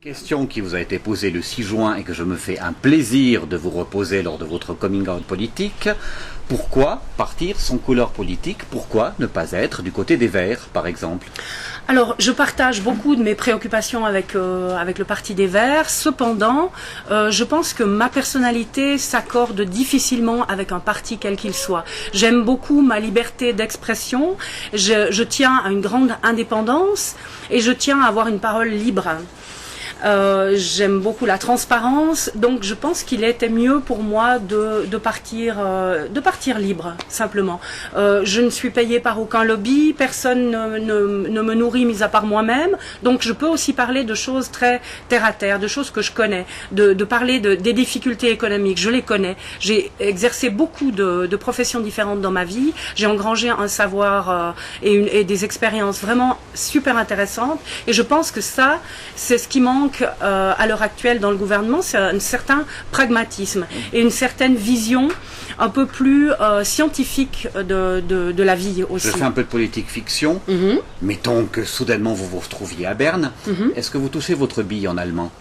Question qui vous a été posée le 6 juin et que je me fais un plaisir de vous reposer lors de votre coming out politique. Pourquoi partir sans couleur politique? Pourquoi ne pas être du côté des Verts, par exemple? Alors, je partage beaucoup de mes préoccupations avec le Parti des Verts. Cependant, je pense que ma personnalité s'accorde difficilement avec un parti quel qu'il soit. J'aime beaucoup ma liberté d'expression. Je tiens à une grande indépendance et je tiens à avoir une parole libre. J'aime beaucoup la transparence, donc je pense qu'il était mieux pour moi de partir libre, simplement. Je ne suis payée par aucun lobby, personne ne me nourrit mis à part moi-même, donc je peux aussi parler de choses très terre à terre, de choses que je connais, de parler des difficultés économiques, je les connais. J'ai exercé beaucoup de professions différentes dans ma vie, j'ai engrangé un savoir et des expériences vraiment super intéressantes, et je pense que ça, c'est ce qui manque à l'heure actuelle dans le gouvernement, c'est un certain pragmatisme et une certaine vision un peu plus scientifique de la vie aussi. Je fais un peu de politique fiction. Mettons que soudainement vous vous retrouviez à Berne. Est-ce que vous touchez votre bille en allemand?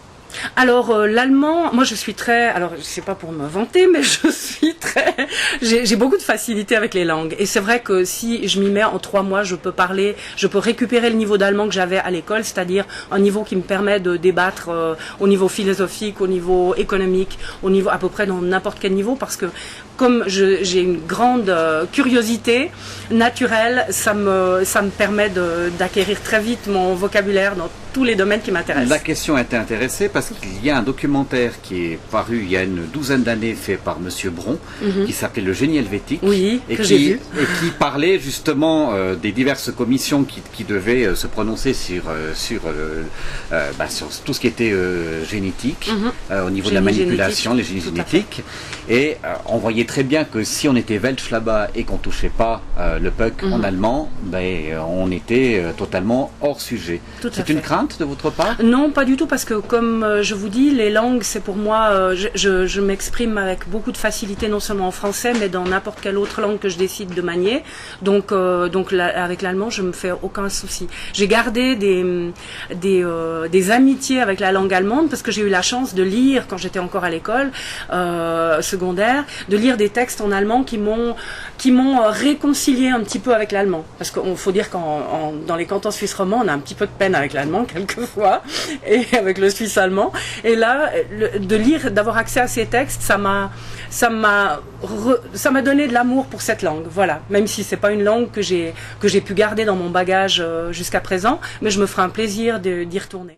Alors l'allemand, moi je suis très, alors c'est pas pour me vanter, mais je suis très, j'ai beaucoup de facilité avec les langues. Et c'est vrai que si je m'y mets en 3 mois, je peux récupérer le niveau d'allemand que j'avais à l'école, c'est-à-dire un niveau qui me permet de débattre au niveau philosophique, au niveau économique, au niveau à peu près dans n'importe quel niveau, parce que comme j'ai une grande curiosité naturelle, ça me permet d'acquérir très vite mon vocabulaire dans tous les domaines qui m'intéressent. La question était intéressée parce qu'il y a un documentaire qui est paru il y a une douzaine d'années fait par Monsieur Bron, qui s'appelait Le Génie helvétique, oui, et j'ai vu. Et qui parlait justement des diverses commissions qui devaient se prononcer sur tout ce qui était génétique, au niveau de la manipulation, les génies génétiques. Et on voyait très bien que si on était Welsch là-bas et qu'on touchait pas le puck en allemand, on était totalement hors sujet. C'est une crainte de votre part? Non, pas du tout, parce que comme je vous dis, les langues, c'est pour moi, je m'exprime avec beaucoup de facilité, non seulement en français, mais dans n'importe quelle autre langue que je décide de manier. Donc avec l'allemand, je me fais aucun souci. J'ai gardé des amitiés avec la langue allemande, parce que j'ai eu la chance de lire, quand j'étais encore à l'école secondaire, de lire des textes en allemand qui m'ont réconcilié un petit peu avec l'allemand. Parce qu'il faut dire dans les cantons suisses romands, on a un petit peu de peine avec l'allemand quelquefois, et avec le suisse allemand. Et là, d'avoir accès à ces textes, ça m'a donné de l'amour pour cette langue. Voilà. Même si c'est pas une langue que j'ai pu garder dans mon bagage jusqu'à présent, mais je me ferai un plaisir d'y retourner.